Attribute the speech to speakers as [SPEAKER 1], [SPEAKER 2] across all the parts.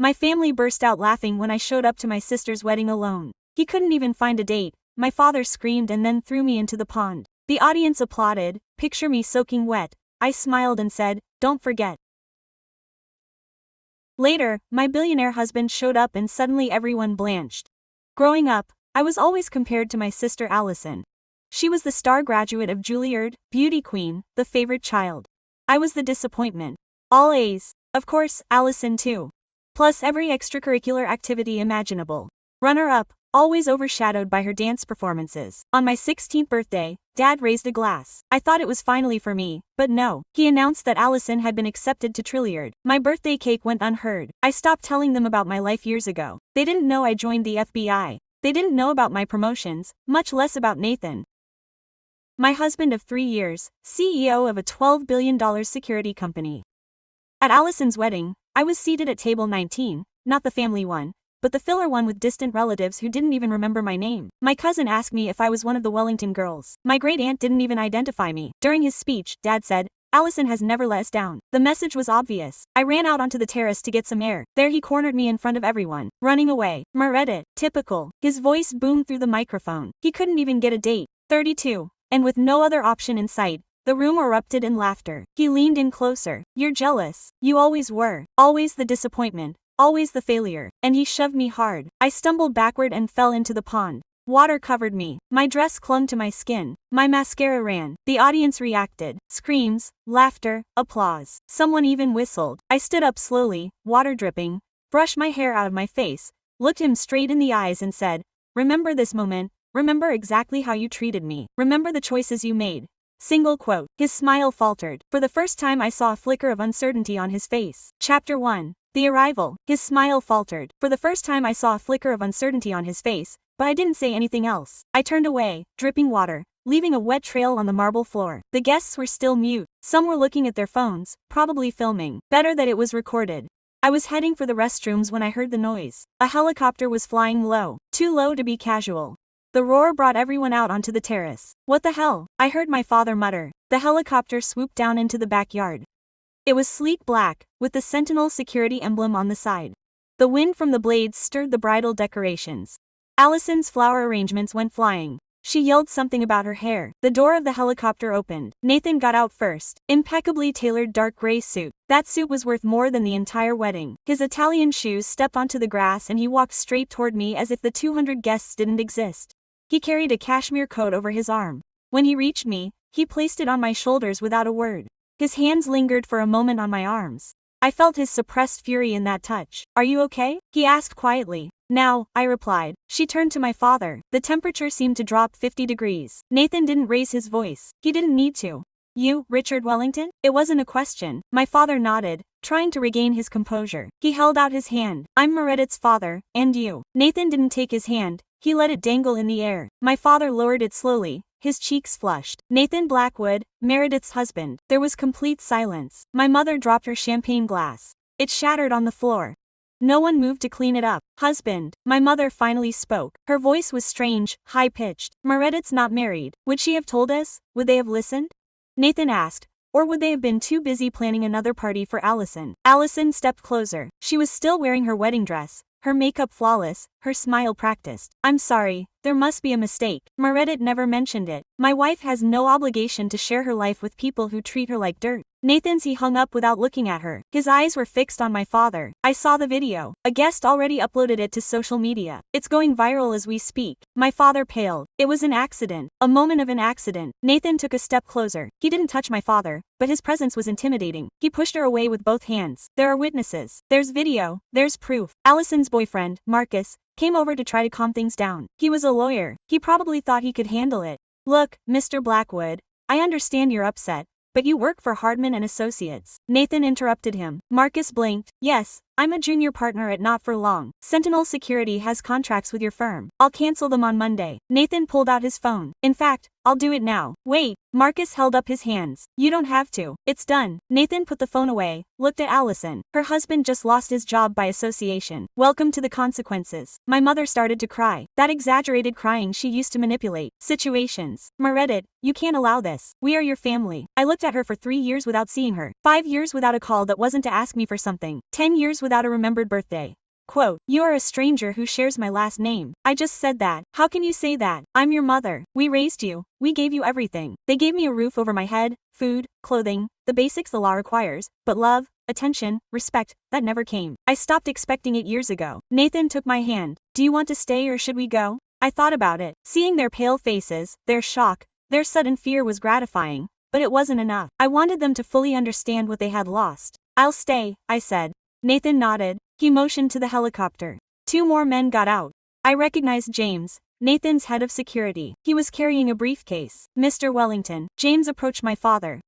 [SPEAKER 1] My family burst out laughing when I showed up to my sister's wedding alone. He couldn't even find a date. My father screamed and then threw me into the pond. The audience applauded. Picture me soaking wet. I smiled and said, "Don't forget." Later, my billionaire husband showed up and suddenly everyone blanched. Growing up, I was always compared to my sister Allison. She was the star graduate of Juilliard, beauty queen, the favorite child. I was the disappointment. All A's. Of course, Allison too. Plus every extracurricular activity imaginable. Runner-up, always overshadowed by her dance performances. On my 16th birthday, Dad raised a glass. I thought it was finally for me, but no. He announced that Allison had been accepted to Trilliard. My birthday cake went unheard. I stopped telling them about my life years ago. They didn't know I joined the FBI. They didn't know about my promotions, much less about Nathan. My husband of 3 years, CEO of a $12 billion security company. At Allison's wedding, I was seated at table 19, not the family one, but the filler one with distant relatives who didn't even remember my name. My cousin asked me if I was one of the Wellington girls. My great-aunt didn't even identify me. During his speech, Dad said, "Allison has never let us down." The message was obvious. I ran out onto the terrace to get some air. There he cornered me in front of everyone, running away. Meredith, typical. His voice boomed through the microphone. He couldn't even get a date. 32. And with no other option in sight, the room erupted in laughter. He leaned in closer. "You're jealous. You always were. Always the disappointment. Always the failure." And he shoved me hard. I stumbled backward and fell into the pond. Water covered me. My dress clung to my skin. My mascara ran. The audience reacted. Screams, laughter, applause. Someone even whistled. I stood up slowly, water dripping, brushed my hair out of my face, looked him straight in the eyes and said, "Remember this moment. Remember exactly how you treated me. Remember the choices you made." Single quote. His smile faltered. For the first time I saw a flicker of uncertainty on his face. Chapter 1. The arrival. His smile faltered. For the first time I saw a flicker of uncertainty on his face, but I didn't say anything else. I turned away, dripping water, leaving a wet trail on the marble floor. The guests were still mute. Some were looking at their phones, probably filming. Better that it was recorded. I was heading for the restrooms when I heard the noise. A helicopter was flying low, too low to be casual. The roar brought everyone out onto the terrace. "What the hell?" I heard my father mutter. The helicopter swooped down into the backyard. It was sleek black, with the Sentinel security emblem on the side. The wind from the blades stirred the bridal decorations. Allison's flower arrangements went flying. She yelled something about her hair. The door of the helicopter opened. Nathan got out first. Impeccably tailored dark gray suit. That suit was worth more than the entire wedding. His Italian shoes stepped onto the grass and he walked straight toward me as if the 200 guests didn't exist. He carried a cashmere coat over his arm. When he reached me, he placed it on my shoulders without a word. His hands lingered for a moment on my arms. I felt his suppressed fury in that touch. "Are you okay?" he asked quietly. "Now," I replied. She turned to my father. The temperature seemed to drop 50 degrees. Nathan didn't raise his voice. He didn't need to. "You, Richard Wellington?" It wasn't a question. My father nodded, trying to regain his composure. He held out his hand. "I'm Meredith's father, and you." Nathan didn't take his hand. He let it dangle in the air. My father lowered it slowly, his cheeks flushed. "Nathan Blackwood, Meredith's husband." There was complete silence. My mother dropped her champagne glass. It shattered on the floor. No one moved to clean it up. "Husband." My mother finally spoke. Her voice was strange, high-pitched. "Meredith's not married. Would she have told us? Would they have listened?" Nathan asked. Or would they have been too busy planning another party for Allison? Allison stepped closer. She was still wearing her wedding dress, her makeup flawless, her smile practiced. "I'm sorry, there must be a mistake. Meredith never mentioned it. My wife has no obligation to share her life with people who treat her like dirt." He hung up without looking at her. His eyes were fixed on my father. I saw the video. A guest already uploaded it to social media. It's going viral as we speak. My father paled. It was an accident. A moment of an accident. Nathan took a step closer. He didn't touch my father, but his presence was intimidating. He pushed her away with both hands. "There are witnesses. There's video. There's proof." Allison's boyfriend, Marcus, came over to try to calm things down. He was a lawyer. He probably thought he could handle it. "Look, Mr. Blackwood, I understand you're upset, but you work for Hardman and Associates." Nathan interrupted him. Marcus blinked. "Yes, I'm a junior partner at Not For Long. Sentinel Security has contracts with your firm. I'll cancel them on Monday." Nathan pulled out his phone. "In fact, I'll do it now." "Wait." Marcus held up his hands. "You don't have to. It's done." Nathan put the phone away, looked at Allison. Her husband just lost his job by association. Welcome to the consequences. My mother started to cry. That exaggerated crying she used to manipulate situations. "Meredith, you can't allow this. We are your family." I looked at her for 3 years without seeing her. 5 years without a call that wasn't to ask me for something. 10 years without without a remembered birthday. Quote, you are a stranger who shares my last name. I just said that. How can you say that? I'm your mother. We raised you. We gave you everything. They gave me a roof over my head, food, clothing, the basics the law requires, but love, attention, respect, that never came. I stopped expecting it years ago. Nathan took my hand. Do you want to stay or should we go? I thought about it. Seeing their pale faces, their shock, their sudden fear was gratifying, but it wasn't enough. I wanted them to fully understand what they had lost. I'll stay, I said. Nathan nodded. He motioned to the helicopter. 2 more men got out. I recognized James, Nathan's head of security. He was carrying a briefcase. Mr. Wellington. James approached my father.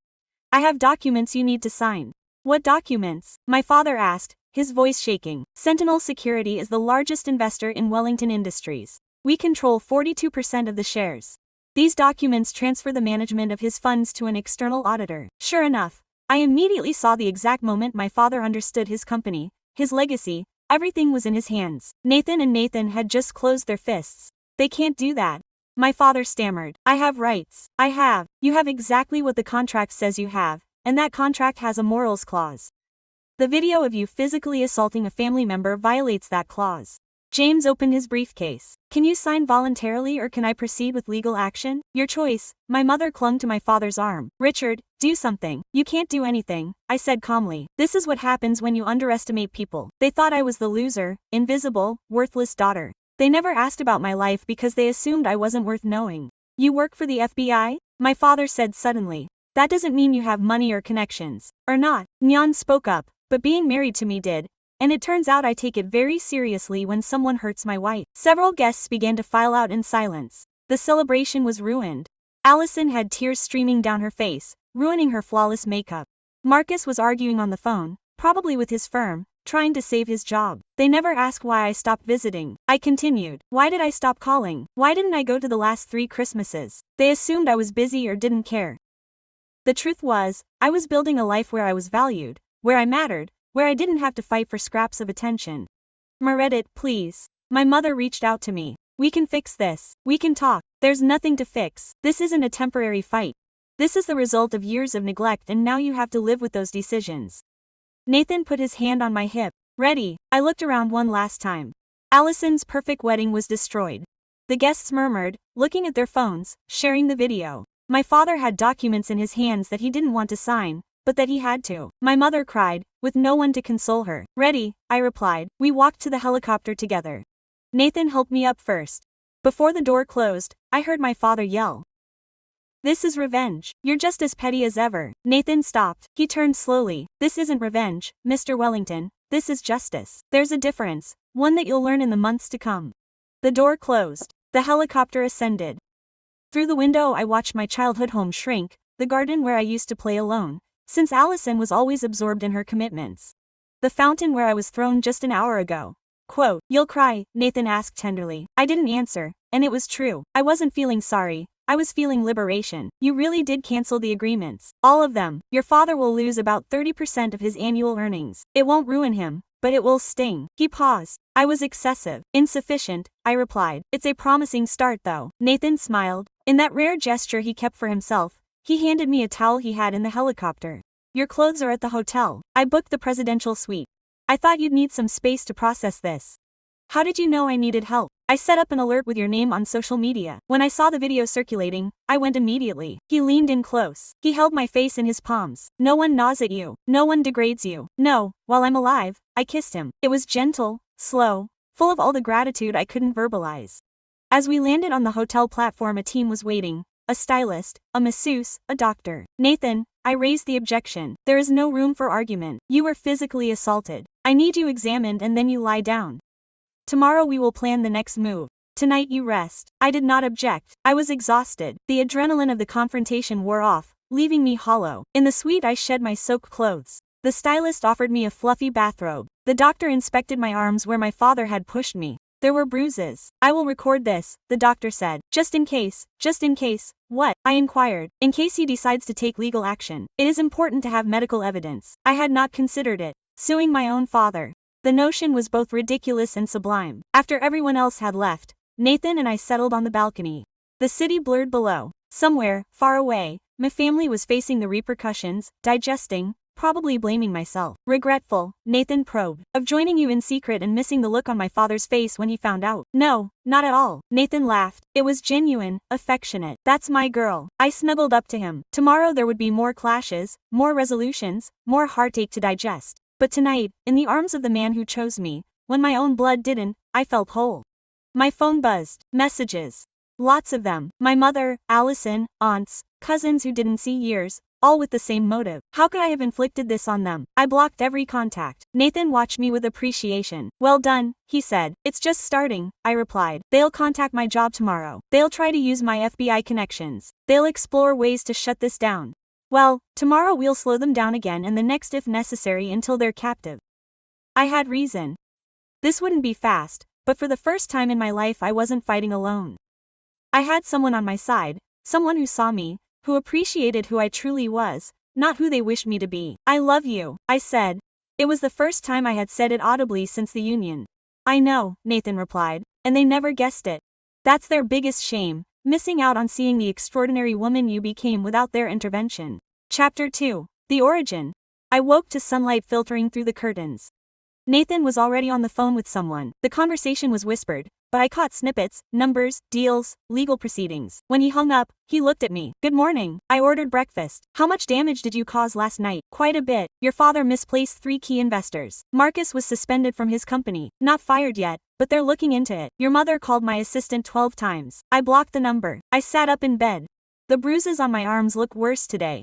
[SPEAKER 1] I have documents you need to sign. What documents? My father asked, his voice shaking. Sentinel Security is the largest investor in Wellington Industries. We control 42% of the shares. These documents transfer the management of his funds to an external auditor. Sure enough, I immediately saw the exact moment my father understood his company, his legacy, everything was in his hands. Nathan had just closed their fists. They can't do that. My father stammered. I have rights. You have exactly what the contract says you have, and that contract has a morals clause. The video of you physically assaulting a family member violates that clause. James opened his briefcase. Can you sign voluntarily or can I proceed with legal action? Your choice. My mother clung to my father's arm. Richard, do something. You can't do anything, I said calmly. This is what happens when you underestimate people. They thought I was the loser, invisible, worthless daughter. They never asked about my life because they assumed I wasn't worth knowing. You work for the FBI? My father said suddenly. That doesn't mean you have money or connections. Or not. Nyan spoke up, but being married to me did. And it turns out I take it very seriously when someone hurts my wife. Several guests began to file out in silence. The celebration was ruined. Allison had tears streaming down her face, ruining her flawless makeup. Marcus was arguing on the phone, probably with his firm, trying to save his job. They never asked why I stopped visiting. I continued. Why did I stop calling? Why didn't I go to the last 3 Christmases? They assumed I was busy or didn't care. The truth was, I was building a life where I was valued, where I mattered, where I didn't have to fight for scraps of attention. Meredith, please. My mother reached out to me. We can fix this. We can talk. There's nothing to fix. This isn't a temporary fight. This is the result of years of neglect and now you have to live with those decisions. Nathan put his hand on my hip. Ready. I looked around one last time. Allison's perfect wedding was destroyed. The guests murmured, looking at their phones, sharing the video. My father had documents in his hands that he didn't want to sign, but that he had to. My mother cried, with no one to console her. Ready, I replied. We walked to the helicopter together. Nathan helped me up first. Before the door closed, I heard my father yell. This is revenge. You're just as petty as ever. Nathan stopped. He turned slowly. This isn't revenge, Mr. Wellington. This is justice. There's a difference, one that you'll learn in the months to come. The door closed. The helicopter ascended. Through the window I watched my childhood home shrink, the garden where I used to play alone, since Allison was always absorbed in her commitments. The fountain where I was thrown just an hour ago. Quote, you'll cry, Nathan asked tenderly. I didn't answer, and it was true. I wasn't feeling sorry. I was feeling liberation. You really did cancel the agreements. All of them. Your father will lose about 30% of his annual earnings. It won't ruin him, but it will sting. He paused. I was excessive. Insufficient, I replied. It's a promising start though. Nathan smiled. In that rare gesture he kept for himself, he handed me a towel he had in the helicopter. Your clothes are at the hotel. I booked the presidential suite. I thought you'd need some space to process this. How did you know I needed help? I set up an alert with your name on social media. When I saw the video circulating, I went immediately. He leaned in close. He held my face in his palms. No one gnaws at you. No one degrades you. No, while I'm alive. I kissed him. It was gentle, slow, full of all the gratitude I couldn't verbalize. As we landed on the hotel platform, a team was waiting. A stylist, a masseuse, a doctor. Nathan, I raised the objection. There is no room for argument. You were physically assaulted. I need you examined and then you lie down. Tomorrow we will plan the next move. Tonight you rest. I did not object. I was exhausted. The adrenaline of the confrontation wore off, leaving me hollow. In the suite I shed my soaked clothes. The stylist offered me a fluffy bathrobe. The doctor inspected my arms where my father had pushed me. There were bruises. I will record this, the doctor said. Just in case. Just in case. What? I inquired. In case he decides to take legal action. It is important to have medical evidence. I had not considered it. Suing my own father. The notion was both ridiculous and sublime. After everyone else had left, Nathan and I settled on the balcony. The city blurred below. Somewhere, far away, my family was facing the repercussions, digesting, probably blaming myself. Regretful, Nathan probed. Of joining you in secret and missing the look on my father's face when he found out. No, not at all. Nathan laughed. It was genuine, affectionate. That's my girl. I snuggled up to him. Tomorrow there would be more clashes, more resolutions, more heartache to digest. But tonight, in the arms of the man who chose me, when my own blood didn't, I felt whole. My phone buzzed. Messages. Lots of them. My mother, Allison, aunts, cousins who didn't see years, all with the same motive. How could I have inflicted this on them? I blocked every contact. Nathan watched me with appreciation. Well done, he said. It's just starting, I replied. They'll contact my job tomorrow. They'll try to use my FBI connections. They'll explore ways to shut this down. Well, tomorrow we'll slow them down again and the next if necessary until they're captive. I had reason. This wouldn't be fast, but for the first time in my life I wasn't fighting alone. I had someone on my side, someone who saw me, who appreciated who I truly was, not who they wished me to be. I love you, I said. It was the first time I had said it audibly since the union. I know, Nathan replied, and they never guessed it. That's their biggest shame, missing out on seeing the extraordinary woman you became without their intervention. Chapter 2. The Origin. I woke to sunlight filtering through the curtains. Nathan was already on the phone with someone. The conversation was whispered, but I caught snippets, numbers, deals, legal proceedings. When he hung up, he looked at me. Good morning. I ordered breakfast. How much damage did you cause last night? Quite a bit. Your father misplaced 3 key investors. Marcus was suspended from his company. Not fired yet, but they're looking into it. Your mother called my assistant 12 times. I blocked the number. I sat up in bed. The bruises on my arms look worse today.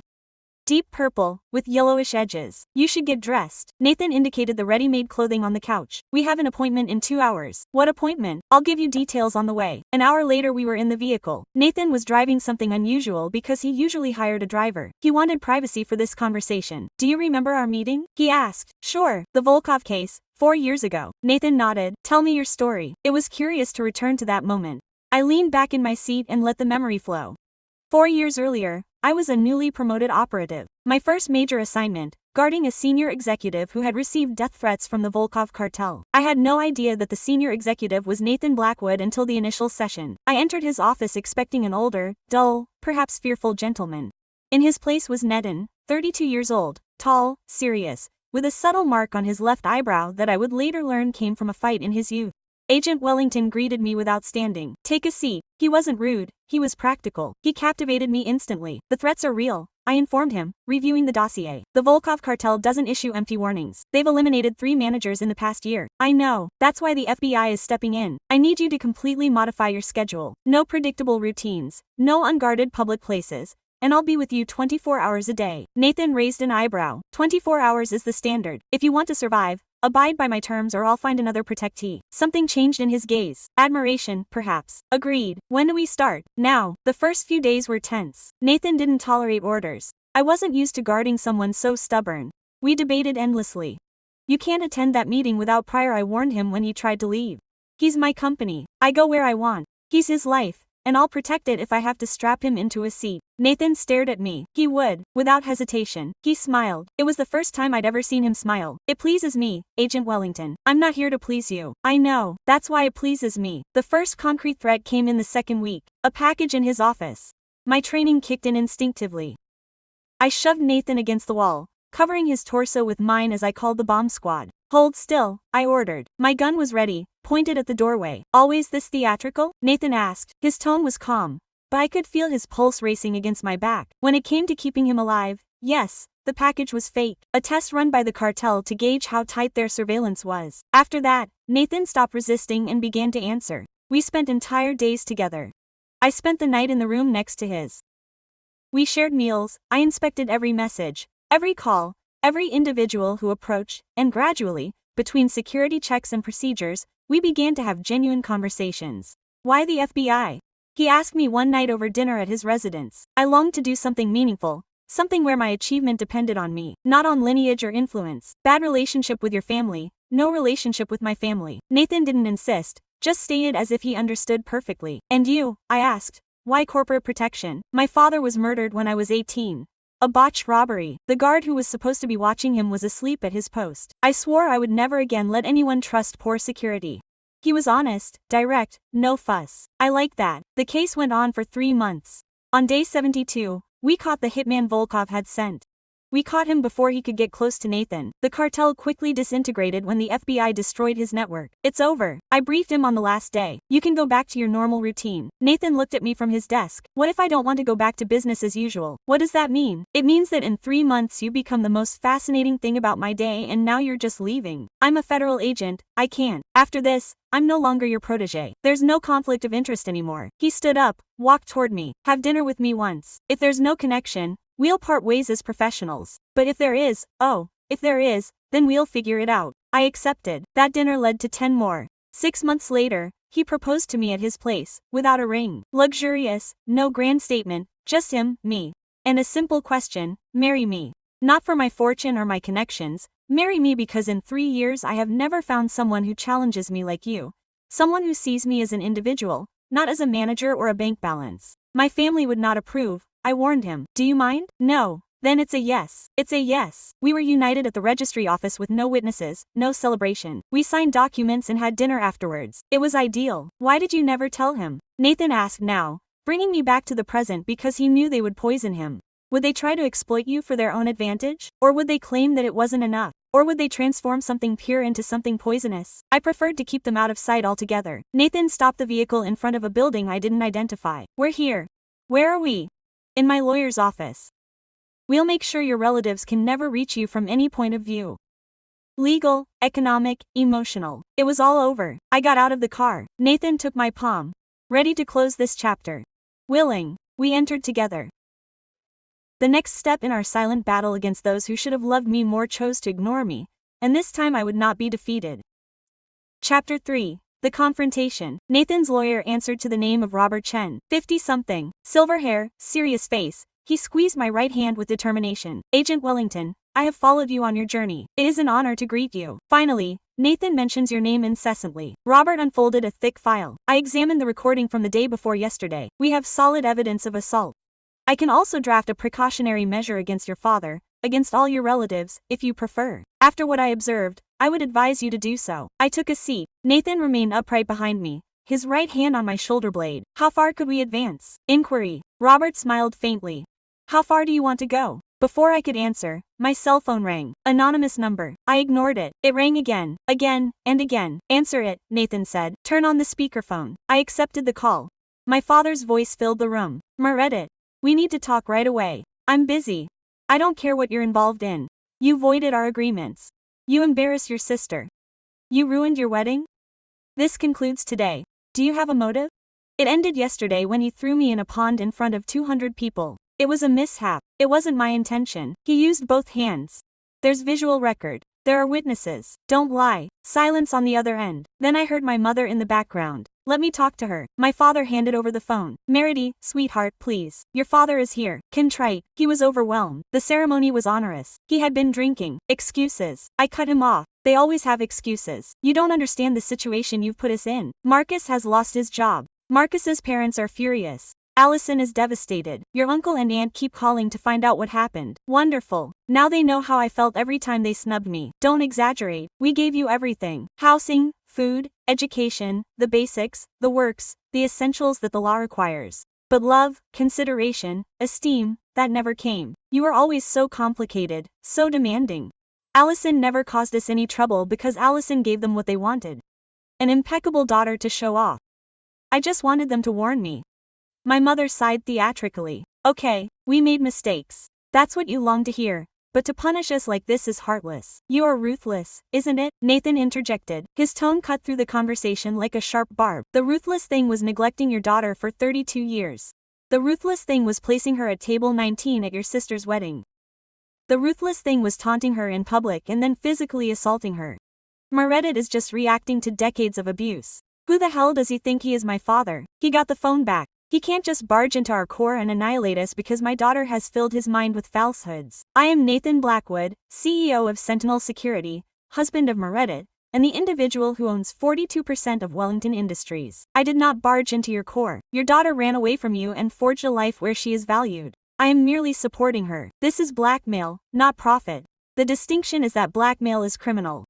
[SPEAKER 1] Deep purple, with yellowish edges. You should get dressed. Nathan indicated the ready-made clothing on the couch. We have an appointment in 2 hours. What appointment? I'll give you details on the way. An hour later we were in the vehicle. Nathan was driving something unusual because he usually hired a driver. He wanted privacy for this conversation. Do you remember our meeting? He asked. Sure. The Volkov case, 4 years ago. Nathan nodded. Tell me your story. It was curious to return to that moment. I leaned back in my seat and let the memory flow. 4 years earlier, I was a newly promoted operative. My first major assignment, guarding a senior executive who had received death threats from the Volkov cartel. I had no idea that the senior executive was Nathan Blackwood until the initial session. I entered his office expecting an older, dull, perhaps fearful gentleman. In his place was Nedden, 32 years old, tall, serious, with a subtle mark on his left eyebrow that I would later learn came from a fight in his youth. Agent Wellington greeted me without standing. Take a seat. He wasn't rude, he was practical. He captivated me instantly. The threats are real, I informed him, reviewing the dossier. The Volkov cartel doesn't issue empty warnings. They've eliminated 3 managers in the past year. I know, that's why the FBI is stepping in. I need you to completely modify your schedule. No predictable routines, no unguarded public places, and I'll be with you 24 hours a day. Nathan raised an eyebrow. 24 hours is the standard. If you want to survive, abide by my terms or I'll find another protectee. Something changed in his gaze. Admiration, perhaps. Agreed. When do we start? Now. The first few days were tense. Nathan didn't tolerate orders. I wasn't used to guarding someone so stubborn. We debated endlessly. You can't attend that meeting without prior, I warned him when he tried to leave. He's my company. I go where I want. He's his life, and I'll protect it if I have to strap him into a seat. Nathan stared at me. He would, without hesitation. He smiled. It was the first time I'd ever seen him smile. It pleases me, Agent Wellington. I'm not here to please you. I know. That's why it pleases me. The first concrete threat came in the second week. A package in his office. My training kicked in instinctively. I shoved Nathan against the wall, covering his torso with mine as I called the bomb squad. Hold still, I ordered. My gun was ready, pointed at the doorway. Always this theatrical? Nathan asked. His tone was calm, but I could feel his pulse racing against my back. When it came to keeping him alive, yes, the package was fake. A test run by the cartel to gauge how tight their surveillance was. After that, Nathan stopped resisting and began to answer. We spent entire days together. I spent the night in the room next to his. We shared meals, I inspected every message, every call, every individual who approached, and gradually, between security checks and procedures, we began to have genuine conversations. Why the FBI? He asked me one night over dinner at his residence. I longed to do something meaningful, something where my achievement depended on me, not on lineage or influence. Bad relationship with your family, no relationship with my family. Nathan didn't insist, just stated as if he understood perfectly. And you? I asked. Why corporate protection? My father was murdered when I was 18. A botched robbery. The guard who was supposed to be watching him was asleep at his post. I swore I would never again let anyone trust poor security. He was honest, direct, no fuss. I liked that. The case went on for 3 months. On day 72, we caught the hitman Volkov had sent. We caught him before he could get close to Nathan. The cartel quickly disintegrated when the FBI destroyed his network. It's over. I briefed him on the last day. You can go back to your normal routine. Nathan looked at me from his desk. What if I don't want to go back to business as usual? What does that mean? It means that in 3 months you become the most fascinating thing about my day and now you're just leaving. I'm a federal agent. I can't. After this, I'm no longer your protege. There's no conflict of interest anymore. He stood up, walked toward me. Have dinner with me once. If there's no connection, we'll part ways as professionals. But if there is, then we'll figure it out. I accepted. That dinner led to 10 more. 6 months later, he proposed to me at his place, without a ring. Luxurious, no grand statement, just him, me. And a simple question, marry me. Not for my fortune or my connections, marry me because in 3 years I have never found someone who challenges me like you. Someone who sees me as an individual, not as a manager or a bank balance. My family would not approve, I warned him. Do you mind? No. Then it's a yes. It's a yes. We were united at the registry office with no witnesses, no celebration. We signed documents and had dinner afterwards. It was ideal. Why did you never tell him? Nathan asked now, bringing me back to the present because he knew they would poison him. Would they try to exploit you for their own advantage? Or would they claim that it wasn't enough? Or would they transform something pure into something poisonous? I preferred to keep them out of sight altogether. Nathan stopped the vehicle in front of a building I didn't identify. We're here. Where are we? In my lawyer's office. We'll make sure your relatives can never reach you from any point of view. Legal, economic, emotional. It was all over. I got out of the car. Nathan took my palm. Ready to close this chapter. Willing. We entered together. The next step in our silent battle against those who should have loved me more chose to ignore me, and this time I would not be defeated. Chapter 3. The Confrontation. Nathan's lawyer answered to the name of Robert Chen, 50-something, silver hair, serious face. He squeezed my right hand with determination. Agent Wellington, I have followed you on your journey. It is an honor to greet you. Finally, Nathan mentions your name incessantly. Robert unfolded a thick file. I examined the recording from the day before yesterday. We have solid evidence of assault. I can also draft a precautionary measure against your father, against all your relatives, if you prefer. After what I observed, I would advise you to do so. I took a seat. Nathan remained upright behind me, his right hand on my shoulder blade. How far could we advance? Inquiry. Robert smiled faintly. How far do you want to go? Before I could answer, my cell phone rang. Anonymous number. I ignored it. It rang again, and again. Answer it, Nathan said. Turn on the speakerphone. I accepted the call. My father's voice filled the room. Meredith, we need to talk right away. I'm busy. I don't care what you're involved in. You voided our agreements. You embarrass your sister. You ruined your wedding? This concludes today. Do you have a motive? It ended yesterday when he threw me in a pond in front of 200 people. It was a mishap. It wasn't my intention. He used both hands. There's visual record. There are witnesses. Don't lie. Silence on the other end. Then I heard my mother in the background. Let me talk to her. My father handed over the phone. Meredith, sweetheart, please. Your father is here. Contrite. He was overwhelmed. The ceremony was onerous. He had been drinking. Excuses. I cut him off. They always have excuses. You don't understand the situation you've put us in. Marcus has lost his job. Marcus's parents are furious. Allison is devastated. Your uncle and aunt keep calling to find out what happened. Wonderful. Now they know how I felt every time they snubbed me. Don't exaggerate. We gave you everything. Housing, food, education, the basics, the works, the essentials that the law requires. But love, consideration, esteem, that never came. You were always so complicated, so demanding. Allison never caused us any trouble because Allison gave them what they wanted. An impeccable daughter to show off. I just wanted them to warn me. My mother sighed theatrically. Okay, we made mistakes. That's what you long to hear. But to punish us like this is heartless. You are ruthless, isn't it? Nathan interjected. His tone cut through the conversation like a sharp barb. The ruthless thing was neglecting your daughter for 32 years. The ruthless thing was placing her at table 19 at your sister's wedding. The ruthless thing was taunting her in public and then physically assaulting her. Meredith is just reacting to decades of abuse. Who the hell does he think he is, my father? He got the phone back. He can't just barge into our core and annihilate us because my daughter has filled his mind with falsehoods. I am Nathan Blackwood, CEO of Sentinel Security, husband of Meredith, and the individual who owns 42% of Wellington Industries. I did not barge into your core. Your daughter ran away from you and forged a life where she is valued. I am merely supporting her. This is blackmail, not profit. The distinction is that blackmail is criminal.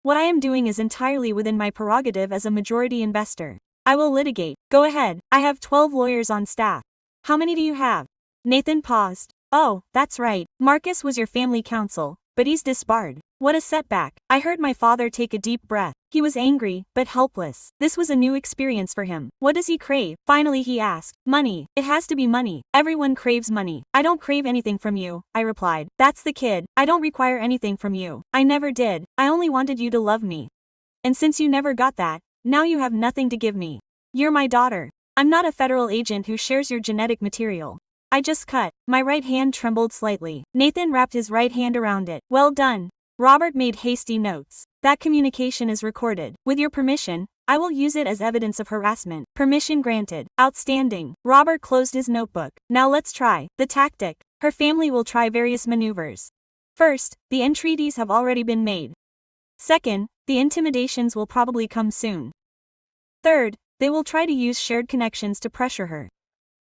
[SPEAKER 1] What I am doing is entirely within my prerogative as a majority investor. I will litigate. Go ahead. I have 12 lawyers on staff. How many do you have? Nathan paused. Oh, that's right. Marcus was your family counsel, but he's disbarred. What a setback. I heard my father take a deep breath. He was angry, but helpless. This was a new experience for him. What does he crave? Finally he asked. Money. It has to be money. Everyone craves money. I don't crave anything from you, I replied. That's the kid. I don't require anything from you. I never did. I only wanted you to love me. And since you never got that, now you have nothing to give me. You're my daughter. I'm not a federal agent who shares your genetic material. I just cut. My right hand trembled slightly. Nathan wrapped his right hand around it. Well done. Robert made hasty notes. That communication is recorded. With your permission, I will use it as evidence of harassment. Permission granted. Outstanding. Robert closed his notebook. Now let's try the tactic. Her family will try various maneuvers. First, the entreaties have already been made. Second, the intimidations will probably come soon. Third, they will try to use shared connections to pressure her.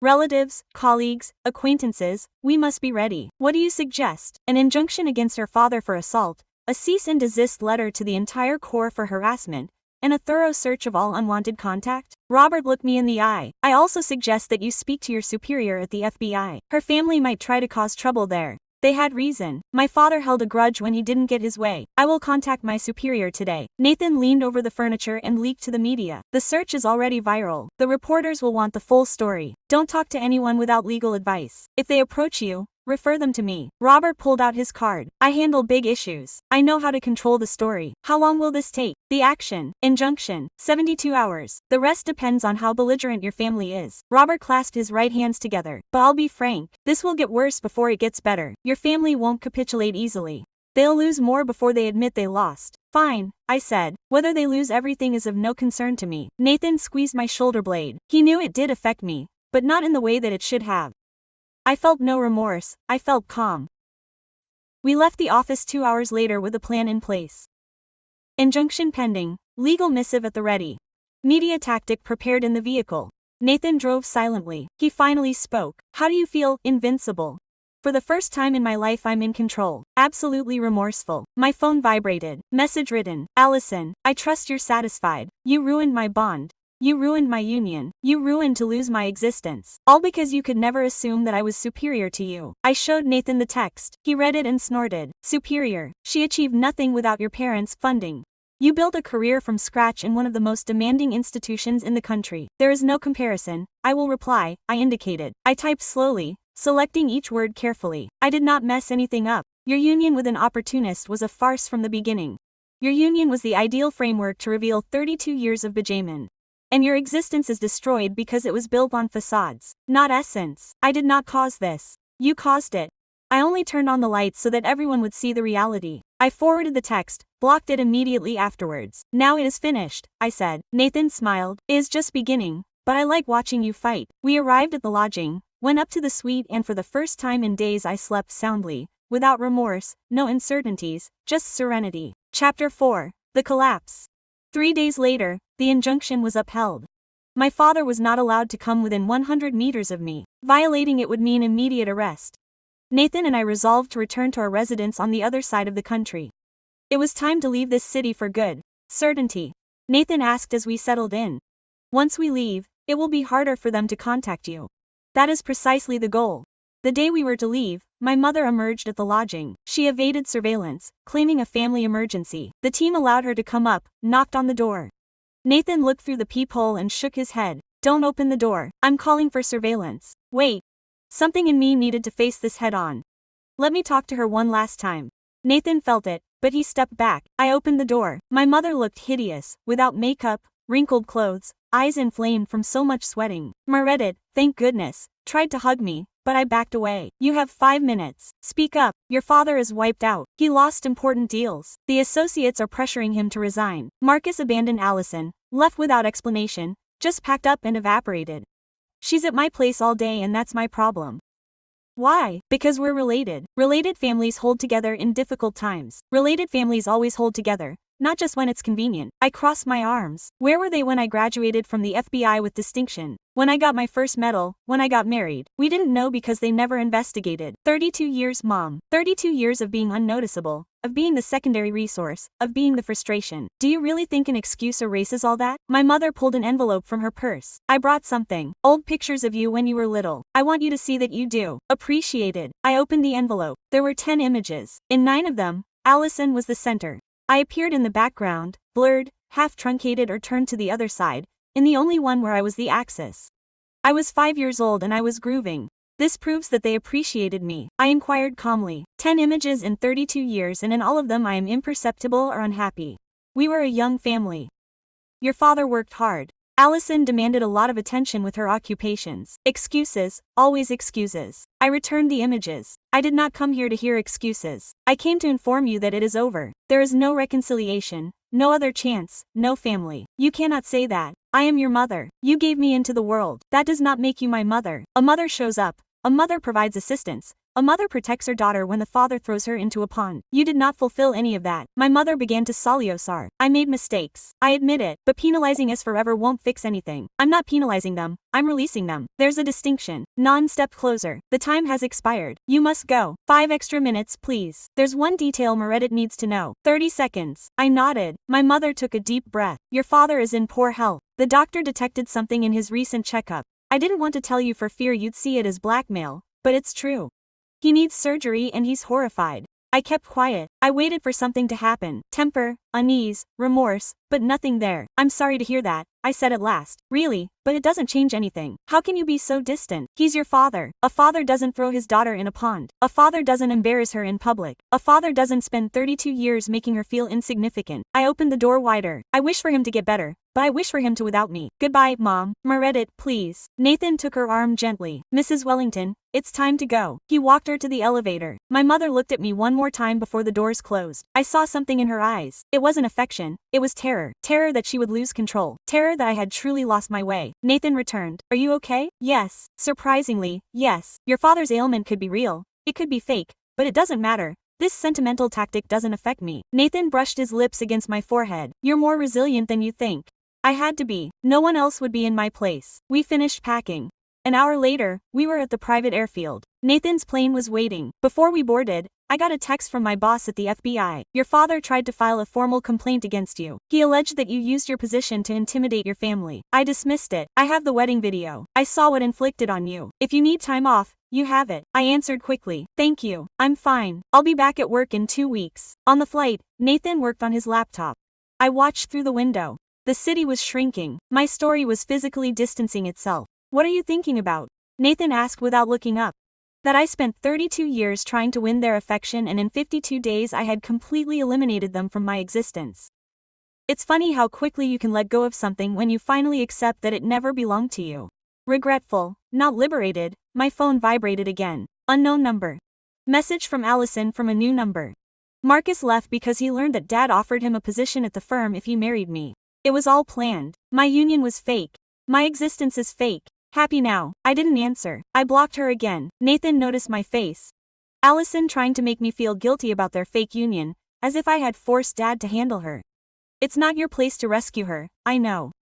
[SPEAKER 1] Relatives, colleagues, acquaintances, we must be ready. What do you suggest? An injunction against her father for assault, a cease and desist letter to the entire corps for harassment, and a thorough search of all unwanted contact? Robert looked me in the eye. I also suggest that you speak to your superior at the FBI. Her family might try to cause trouble there. They had reason. My father held a grudge when he didn't get his way. I will contact my superior today. Nathan leaned over the furniture and leaked to the media. The search is already viral. The reporters will want the full story. Don't talk to anyone without legal advice. If they approach you, refer them to me. Robert pulled out his card. I handle big issues. I know how to control the story. How long will this take? The action. Injunction. 72 hours. The rest depends on how belligerent your family is. Robert clasped his right hands together. But I'll be frank. This will get worse before it gets better. Your family won't capitulate easily. They'll lose more before they admit they lost. Fine, I said. Whether they lose everything is of no concern to me. Nathan squeezed my shoulder blade. He knew it did affect me, but not in the way that it should have. I felt no remorse, I felt calm. We left the office 2 hours later with a plan in place. Injunction pending, legal missive at the ready. Media tactic prepared in the vehicle. Nathan drove silently. He finally spoke. How do you feel? Invincible. For the first time in my life I'm in control. Absolutely remorseful. My phone vibrated. Message written. Allison, I trust you're satisfied. You ruined my bond. You ruined my union. You ruined to lose my existence. All because you could never assume that I was superior to you. I showed Nathan the text. He read it and snorted. Superior. She achieved nothing without your parents' funding. You built a career from scratch in one of the most demanding institutions in the country. There is no comparison. I will reply. I indicated. I typed slowly, selecting each word carefully. I did not mess anything up. Your union with an opportunist was a farce from the beginning. Your union was the ideal framework to reveal 32 years of bejamin. And your existence is destroyed because it was built on facades, not essence. I did not cause this. You caused it. I only turned on the lights so that everyone would see the reality. I forwarded the text, blocked it immediately afterwards. Now it is finished, I said. Nathan smiled. It is just beginning, but I like watching you fight. We arrived at the lodging, went up to the suite, and for the first time in days I slept soundly, without remorse, no uncertainties, just serenity. Chapter 4. The Collapse. 3 days later, the injunction was upheld. My father was not allowed to come within 100 meters of me. Violating it would mean immediate arrest. Nathan and I resolved to return to our residence on the other side of the country. It was time to leave this city for good. Certainty. Nathan asked as we settled in. Once we leave, it will be harder for them to contact you. That is precisely the goal. The day we were to leave, my mother emerged at the lodging. She evaded surveillance, claiming a family emergency. The team allowed her to come up, knocked on the door. Nathan looked through the peephole and shook his head. Don't open the door. I'm calling for surveillance. Wait. Something in me needed to face this head on. Let me talk to her one last time. Nathan felt it, but he stepped back. I opened the door. My mother looked hideous, without makeup, wrinkled clothes, eyes inflamed from so much sweating. Meredith, thank goodness, tried to hug me, but I backed away. You have 5 minutes. Speak up. Your father is wiped out. He lost important deals. The associates are pressuring him to resign. Marcus abandoned Allison, left without explanation, just packed up and evaporated. She's at my place all day and that's my problem. Why? Because we're related. Related families hold together in difficult times. Related families always hold together, not just when it's convenient. I crossed my arms. Where were they when I graduated from the FBI with distinction? When I got my first medal? When I got married? We didn't know because they never investigated. 32 years, Mom. 32 years of being unnoticeable, of being the secondary resource, of being the frustration. Do you really think an excuse erases all that? My mother pulled an envelope from her purse. I brought something. Old pictures of you when you were little. I want you to see that you do. Appreciated. I opened the envelope. There were 10 images. In 9 of them, Allison was the center. I appeared in the background, blurred, half truncated or turned to the other side, in the only one where I was the axis. I was 5 years old and I was grooving. This proves that they appreciated me. I inquired calmly. 10 images in 32 years and in all of them I am imperceptible or unhappy. We were a young family. Your father worked hard. Allison demanded a lot of attention with her occupations. Excuses, always excuses. I returned the images. I did not come here to hear excuses. I came to inform you that it is over. There is no reconciliation, no other chance, no family. You cannot say that. I am your mother. You gave me into the world. That does not make you my mother. A mother shows up. A mother provides assistance. A mother protects her daughter when the father throws her into a pond. You did not fulfill any of that. My mother began to sollozar. I made mistakes. I admit it, but penalizing us forever won't fix anything. I'm not penalizing them. I'm releasing them. There's a distinction. Step closer. The time has expired. You must go. 5 extra minutes, please. There's one detail Meredith needs to know. 30 seconds. I nodded. My mother took a deep breath. Your father is in poor health. The doctor detected something in his recent checkup. I didn't want to tell you for fear you'd see it as blackmail, but it's true. He needs surgery and he's horrified. I kept quiet. I waited for something to happen. Temper, unease, remorse, but nothing there. I'm sorry to hear that, I said at last. Really, but it doesn't change anything. How can you be so distant? He's your father. A father doesn't throw his daughter in a pond. A father doesn't embarrass her in public. A father doesn't spend 32 years making her feel insignificant. I opened the door wider. I wish for him to get better, but I wish for him to without me. Goodbye, Mom. Meredith, please. Nathan took her arm gently. Mrs. Wellington, it's time to go. He walked her to the elevator. My mother looked at me one more time before the doors closed. I saw something in her eyes. It wasn't affection. It was terror. Terror that she would lose control. Terror that I had truly lost my way. Nathan returned. Are you okay? Yes. Surprisingly, yes. Your father's ailment could be real. It could be fake, but it doesn't matter. This sentimental tactic doesn't affect me. Nathan brushed his lips against my forehead. You're more resilient than you think. I had to be. No one else would be in my place. We finished packing. An hour later, we were at the private airfield. Nathan's plane was waiting. Before we boarded, I got a text from my boss at the FBI. Your father tried to file a formal complaint against you. He alleged that you used your position to intimidate your family. I dismissed it. I have the wedding video. I saw what inflicted on you. If you need time off, you have it. I answered quickly. Thank you. I'm fine. I'll be back at work in 2 weeks. On the flight, Nathan worked on his laptop. I watched through the window. The city was shrinking. My story was physically distancing itself. What are you thinking about? Nathan asked without looking up. That I spent 32 years trying to win their affection and in 52 days I had completely eliminated them from my existence. It's funny how quickly you can let go of something when you finally accept that it never belonged to you. Regretful, not liberated, my phone vibrated again. Unknown number. Message from Allison from a new number. Marcus left because he learned that Dad offered him a position at the firm if he married me. It was all planned. My union was fake. My existence is fake. Happy now. I didn't answer. I blocked her again. Nathan noticed my face. Allison trying to make me feel guilty about their fake union, as if I had forced Dad to handle her. It's not your place to rescue her, I know.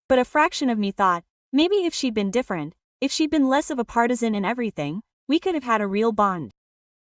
[SPEAKER 1] But a fraction of me thought, maybe if she'd been different, if she'd been less of a partisan in everything, we could have had a real bond.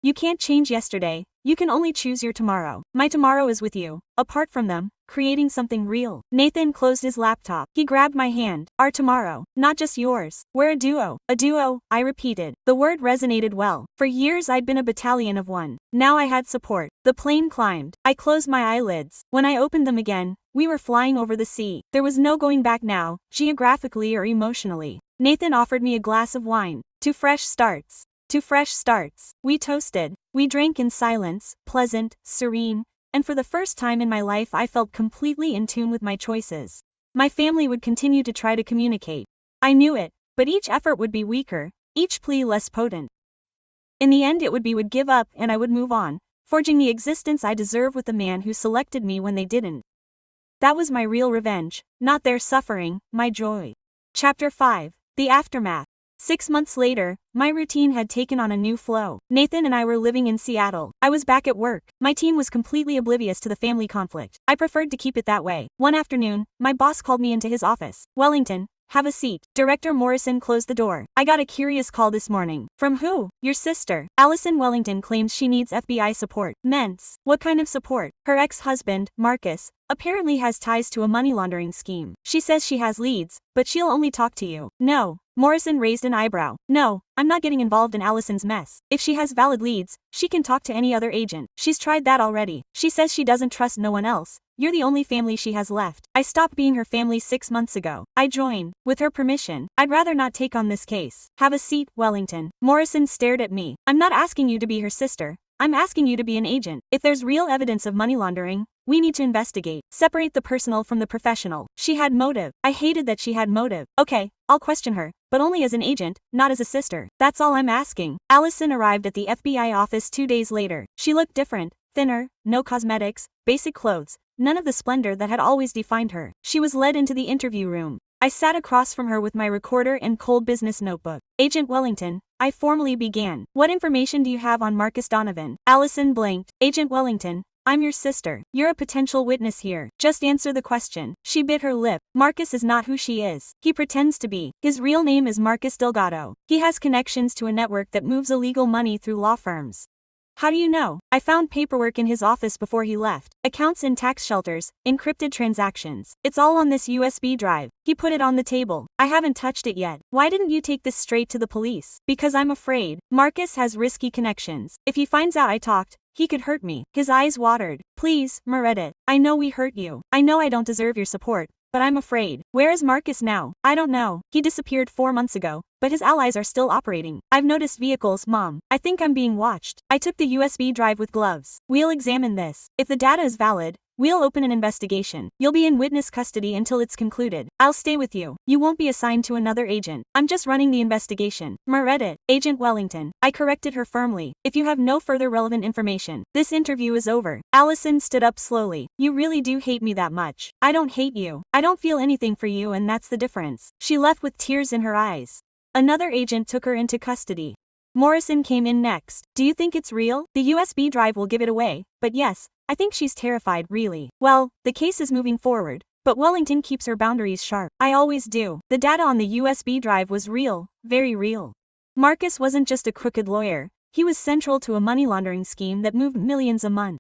[SPEAKER 1] You can't change yesterday, you can only choose your tomorrow. My tomorrow is with you, apart from them, creating something real. Nathan closed his laptop. He grabbed my hand. Our tomorrow, not just yours. We're a duo. A duo, I repeated. The word resonated well. For years I'd been a battalion of one. Now I had support. The plane climbed. I closed my eyelids. When I opened them again, we were flying over the sea. There was no going back now, geographically or emotionally. Nathan offered me a glass of wine. To fresh starts. To fresh starts. We toasted. We drank in silence, pleasant, serene, and for the first time in my life I felt completely in tune with my choices. My family would continue to try to communicate. I knew it, but each effort would be weaker, each plea less potent. In the end it would give up and I would move on, forging the existence I deserve with the man who selected me when they didn't. That was my real revenge, not their suffering, my joy. Chapter 5. The Aftermath. 6 months later, my routine had taken on a new flow. Nathan and I were living in Seattle. I was back at work. My team was completely oblivious to the family conflict. I preferred to keep it that way. One afternoon, my boss called me into his office. "Wellington, have a seat." Director Morrison closed the door. "I got a curious call this morning." "From who?" "Your sister. Allison Wellington claims she needs FBI support." "Men's. What kind of support?" "Her ex-husband, Marcus, apparently has ties to a money laundering scheme. She says she has leads, but she'll only talk to you." "No." Morrison raised an eyebrow. "No, I'm not getting involved in Allison's mess. If she has valid leads, she can talk to any other agent. She's tried that already. She says she doesn't trust no one else. You're the only family she has left. I stopped being her family 6 months ago. I joined, with her permission. I'd rather not take on this case." "Have a seat, Wellington." Morrison stared at me. "I'm not asking you to be her sister. I'm asking you to be an agent. If there's real evidence of money laundering, we need to investigate. Separate the personal from the professional." "She had motive." "I hated that she had motive." "Okay, I'll question her, but only as an agent, not as a sister. That's all I'm asking." Allison arrived at the FBI office 2 days later. She looked different, thinner, no cosmetics, basic clothes, none of the splendor that had always defined her. She was led into the interview room. I sat across from her with my recorder and cold business notebook. "Agent Wellington," I formally began. "What information do you have on Marcus Donovan?" Allison blinked. "Agent Wellington, I'm your sister. You're a potential witness here. Just answer the question." She bit her lip. "Marcus is not who she is. He pretends to be. His real name is Marcus Delgado. He has connections to a network that moves illegal money through law firms." "How do you know?" "I found paperwork in his office before he left. Accounts in tax shelters, encrypted transactions. It's all on this USB drive." He put it on the table. "I haven't touched it yet." "Why didn't you take this straight to the police?" "Because I'm afraid. Marcus has risky connections. If he finds out I talked, he could hurt me." His eyes watered. "Please, Meredith. I know we hurt you. I know I don't deserve your support, but I'm afraid." "Where is Marcus now?" "I don't know. He disappeared 4 months ago, but his allies are still operating. I've noticed vehicles, Mom. I think I'm being watched." I took the USB drive with gloves. "We'll examine this. If the data is valid, we'll open an investigation. You'll be in witness custody until it's concluded. I'll stay with you. You won't be assigned to another agent. I'm just running the investigation." "Meredith." "Agent Wellington." I corrected her firmly. "If you have no further relevant information, this interview is over." Allison stood up slowly. "You really do hate me that much." "I don't hate you. I don't feel anything for you, and that's the difference." She left with tears in her eyes. Another agent took her into custody. Morrison came in next. "Do you think it's real?" "The USB drive will give it away, but yes, I think she's terrified, really." "Well, the case is moving forward, but Wellington keeps her boundaries sharp." "I always do." The data on the USB drive was real, very real. Marcus wasn't just a crooked lawyer, he was central to a money laundering scheme that moved millions a month.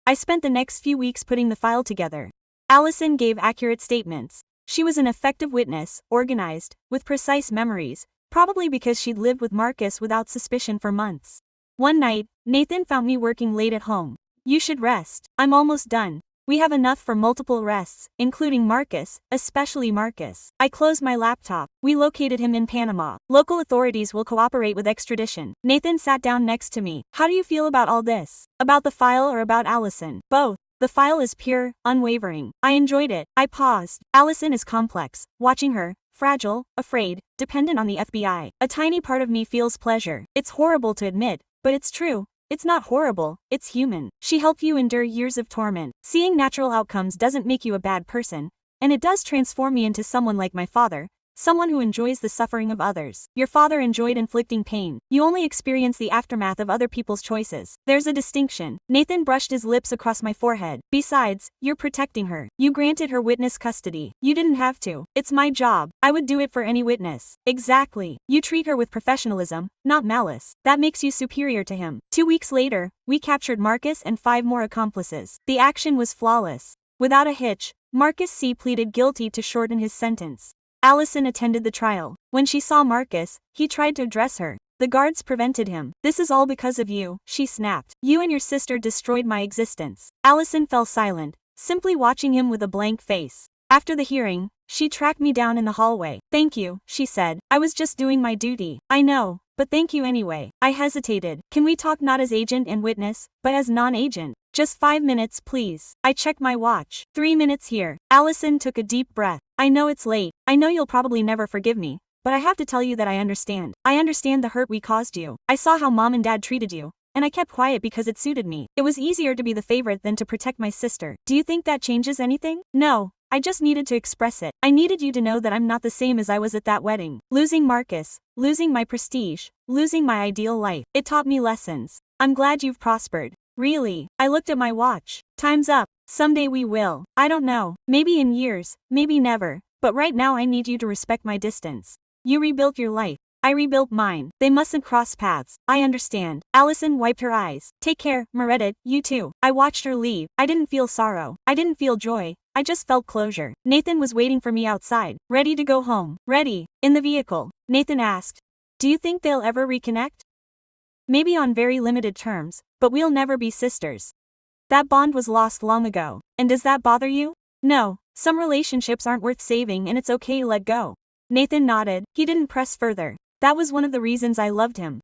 [SPEAKER 1] I spent the next few weeks putting the file together. Allison gave accurate statements. She was an effective witness, organized, with precise memories, probably because she'd lived with Marcus without suspicion for months. One night, Nathan found me working late at home. "You should rest. I'm almost done. We have enough for multiple arrests, including Marcus, especially Marcus." I closed my laptop. "We located him in Panama. Local authorities will cooperate with extradition." Nathan sat down next to me. "How do you feel about all this? About the file or about Allison?" "Both. The file is pure, unwavering. I enjoyed it." I paused. "Allison is complex. Watching her, fragile, afraid, dependent on the FBI. A tiny part of me feels pleasure. It's horrible to admit, but it's true. It's not horrible, it's human. She helped you endure years of torment. Seeing natural outcomes doesn't make you a bad person, and it does transform me into someone like my father, someone who enjoys the suffering of others. Your father enjoyed inflicting pain. You only experience the aftermath of other people's choices. There's a distinction." Nathan brushed his lips across my forehead. "Besides, you're protecting her. You granted her witness custody. You didn't have to. It's my job. I would do it for any witness." "Exactly. You treat her with professionalism, not malice. That makes you superior to him." 2 weeks later, we captured Marcus and 5 more accomplices. The action was flawless. Without a hitch, Marcus C. pleaded guilty to shorten his sentence. Allison attended the trial. When she saw Marcus, he tried to address her. The guards prevented him. "This is all because of you," she snapped. "You and your sister destroyed my existence." Allison fell silent, simply watching him with a blank face. After the hearing, she tracked me down in the hallway. "Thank you," she said. "I was just doing my duty." "I know, but thank you anyway." I hesitated. "Can we talk not as agent and witness, but as non-agent? Just 5 minutes, please." I checked my watch. 3 minutes here. Allison took a deep breath. "I know it's late. I know you'll probably never forgive me, but I have to tell you that I understand. I understand the hurt we caused you. I saw how Mom and Dad treated you, and I kept quiet because it suited me. It was easier to be the favorite than to protect my sister. Do you think that changes anything?" "No. I just needed to express it. I needed you to know that I'm not the same as I was at that wedding. Losing Marcus, losing my prestige, losing my ideal life. It taught me lessons. I'm glad you've prospered. Really? I looked at my watch. Time's up. Someday we will. I don't know. Maybe in years, maybe never. But right now I need you to respect my distance. You rebuilt your life. I rebuilt mine. They mustn't cross paths. I understand. Allison wiped her eyes. Take care, Meredith, you too. I watched her leave. I didn't feel sorrow. I didn't feel joy. I just felt closure. Nathan was waiting for me outside. Ready to go home. Ready. In the vehicle. Nathan asked, do you think they'll ever reconnect? Maybe on very limited terms, but we'll never be sisters. That bond was lost long ago. And does that bother you? No. Some relationships aren't worth saving and it's okay to let go. Nathan nodded. He didn't press further. That was one of the reasons I loved him.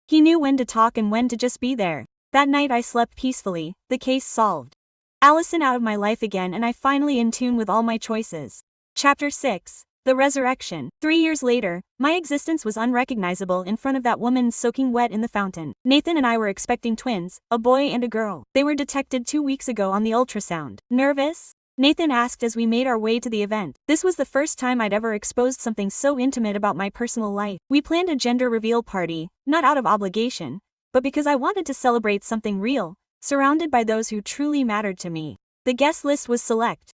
[SPEAKER 1] He knew when to talk and when to just be there. That night I slept peacefully, the case solved. Allison out of my life again and I finally in tune with all my choices. Chapter 6. The Resurrection. 3 years later, my existence was unrecognizable in front of that woman soaking wet in the fountain. Nathan and I were expecting twins, a boy and a girl. They were detected 2 weeks ago on the ultrasound. Nervous? Nathan asked as we made our way to the event. This was the first time I'd ever exposed something so intimate about my personal life. We planned a gender reveal party, not out of obligation, but because I wanted to celebrate something real, surrounded by those who truly mattered to me. The guest list was select.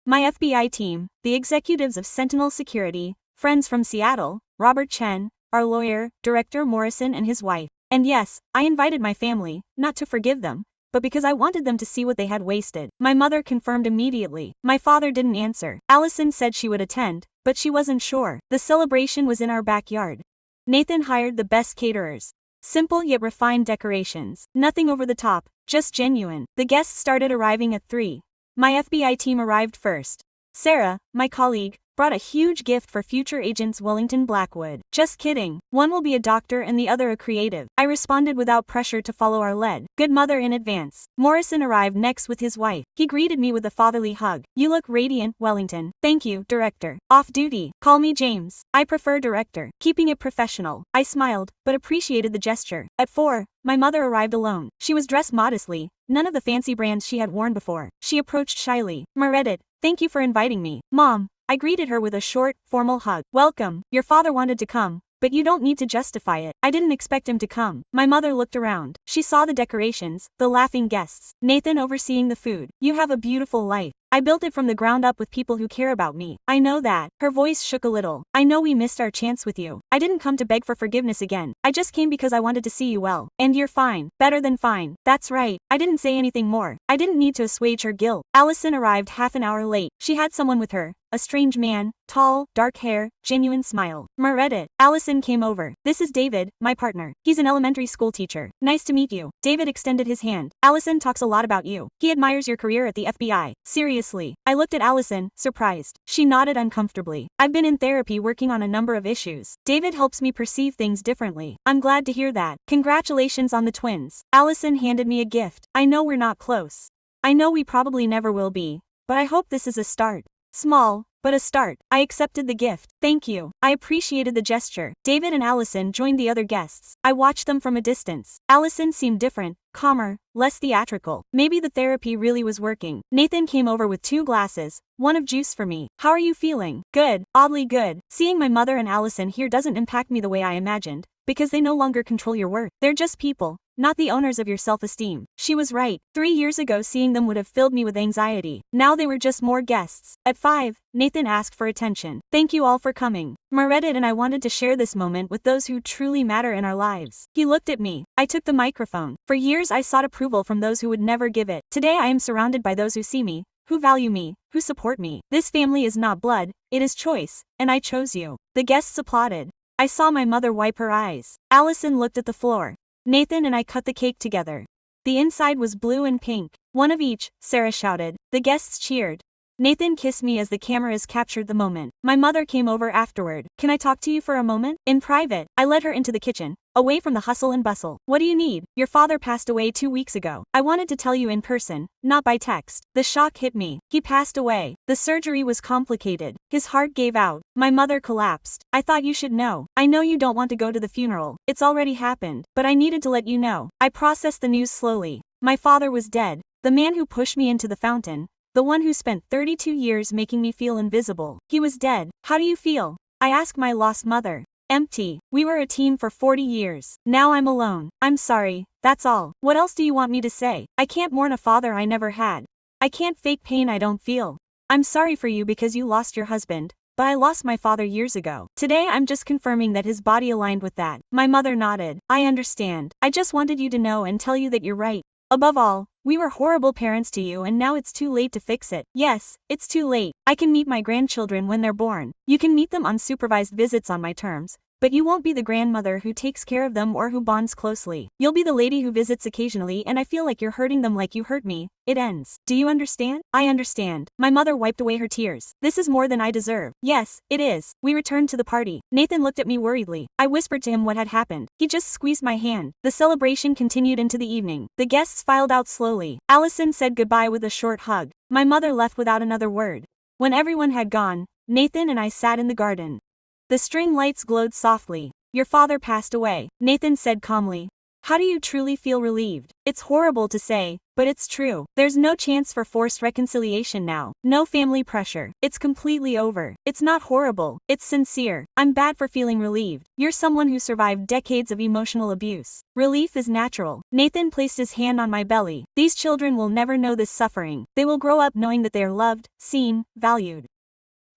[SPEAKER 1] My FBI team, the executives of Sentinel Security, friends from Seattle, Robert Chen, our lawyer, Director Morrison and his wife. And yes, I invited my family, not to forgive them, but because I wanted them to see what they had wasted. My mother confirmed immediately. My father didn't answer. Allison said she would attend, but she wasn't sure. The celebration was in our backyard. Nathan hired the best caterers. Simple yet refined decorations. Nothing over the top, just genuine. The guests started arriving at 3. My FBI team arrived first. Sarah, my colleague, brought a huge gift for future agents Wellington Blackwood. Just kidding. One will be a doctor and the other a creative. I responded without pressure to follow our lead. Good mother in advance. Morrison arrived next with his wife. He greeted me with a fatherly hug. You look radiant, Wellington. Thank you, Director. Off duty. Call me James. I prefer Director. Keeping it professional. I smiled, but appreciated the gesture. At 4, my mother arrived alone. She was dressed modestly, none of the fancy brands she had worn before. She approached shyly. Meredith, thank you for inviting me. Mom. I greeted her with a short, formal hug. Welcome. Your father wanted to come, but you don't need to justify it. I didn't expect him to come. My mother looked around. She saw the decorations, the laughing guests. Nathan overseeing the food. You have a beautiful life. I built it from the ground up with people who care about me. I know that. Her voice shook a little. I know we missed our chance with you. I didn't come to beg for forgiveness again. I just came because I wanted to see you well. And you're fine. Better than fine. That's right. I didn't say anything more. I didn't need to assuage her guilt. Allison arrived half an hour late. She had someone with her. A strange man, tall, dark hair, genuine smile. Meredith. Allison came over. This is David, my partner. He's an elementary school teacher. Nice to meet you. David extended his hand. Allison talks a lot about you. He admires your career at the FBI. Seriously. I looked at Allison, surprised. She nodded uncomfortably. I've been in therapy working on a number of issues. David helps me perceive things differently. I'm glad to hear that. Congratulations on the twins. Allison handed me a gift. I know we're not close. I know we probably never will be, but I hope this is a start. Small, but a start. I accepted the gift. Thank you. I appreciated the gesture. David and Allison joined the other guests. I watched them from a distance. Allison seemed different, calmer, less theatrical. Maybe the therapy really was working. Nathan came over with 2 glasses, one of juice for me. How are you feeling? Good. Oddly good. Seeing my mother and Allison here doesn't impact me the way I imagined, because they no longer control your worth. They're just people, not the owners of your self-esteem. She was right. 3 years ago seeing them would have filled me with anxiety. Now they were just more guests. At 5, Nathan asked for attention. Thank you all for coming. Meredith and I wanted to share this moment with those who truly matter in our lives. He looked at me. I took the microphone. For years I sought approval from those who would never give it. Today I am surrounded by those who see me, who value me, who support me. This family is not blood, it is choice, and I chose you. The guests applauded. I saw my mother wipe her eyes. Allison looked at the floor. Nathan and I cut the cake together. The inside was blue and pink. One of each, Sarah shouted. The guests cheered. Nathan kissed me as the cameras captured the moment. My mother came over afterward. Can I talk to you for a moment? In private. I led her into the kitchen, away from the hustle and bustle. What do you need? Your father passed away 2 weeks ago. I wanted to tell you in person, not by text. The shock hit me. He passed away. The surgery was complicated. His heart gave out. My mother collapsed. I thought you should know. I know you don't want to go to the funeral. It's already happened. But I needed to let you know. I processed the news slowly. My father was dead. The man who pushed me into the fountain. the one who spent 32 years making me feel invisible. He was dead. How do you feel? I asked my lost mother. Empty. We were a team for 40 years. Now I'm alone. I'm sorry, that's all. What else do you want me to say? I can't mourn a father I never had. I can't fake pain I don't feel. I'm sorry for you because you lost your husband, but I lost my father years ago. Today I'm just confirming that his body aligned with that. My mother nodded. I understand. I just wanted you to know and tell you that you're right. Above all, we were horrible parents to you and now it's too late to fix it. Yes, it's too late. I can meet my grandchildren when they're born. You can meet them on supervised visits on my terms. But you won't be the grandmother who takes care of them or who bonds closely. You'll be the lady who visits occasionally and I feel like you're hurting them like you hurt me. It ends. Do you understand? I understand. My mother wiped away her tears. This is more than I deserve. Yes, it is. We returned to the party. Nathan looked at me worriedly. I whispered to him what had happened. He just squeezed my hand. The celebration continued into the evening. The guests filed out slowly. Allison said goodbye with a short hug. My mother left without another word. When everyone had gone, Nathan and I sat in the garden. The string lights glowed softly. Your father passed away, Nathan said calmly. How do you truly feel relieved? It's horrible to say, but it's true. There's no chance for forced reconciliation now. No family pressure. It's completely over. It's not horrible. It's sincere. I'm bad for feeling relieved. You're someone who survived decades of emotional abuse. Relief is natural. Nathan placed his hand on my belly. These children will never know this suffering. They will grow up knowing that they are loved, seen, valued.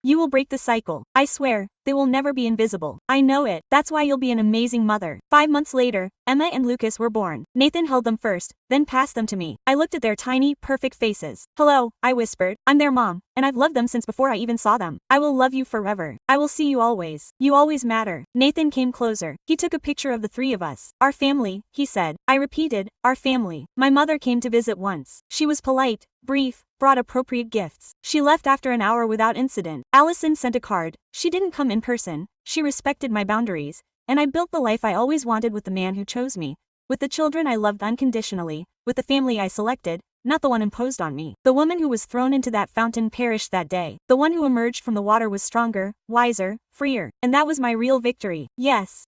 [SPEAKER 1] You will break the cycle. I swear, they will never be invisible. I know it. That's why you'll be an amazing mother. 5 months later, Emma and Lucas were born. Nathan held them first, then passed them to me. I looked at their tiny, perfect faces. Hello, I whispered. I'm their mom, and I've loved them since before I even saw them. I will love you forever. I will see you always. You always matter. Nathan came closer. He took a picture of the three of us. Our family, he said. I repeated, our family. My mother came to visit once. She was polite, brief, brought appropriate gifts. She left after an hour without incident. Allison sent a card. She didn't come in person. She respected my boundaries, and I built the life I always wanted with the man who chose me, with the children I loved unconditionally, with the family I selected, not the one imposed on me. The woman who was thrown into that fountain perished that day. The one who emerged from the water was stronger, wiser, freer, and that was my real victory. Yes,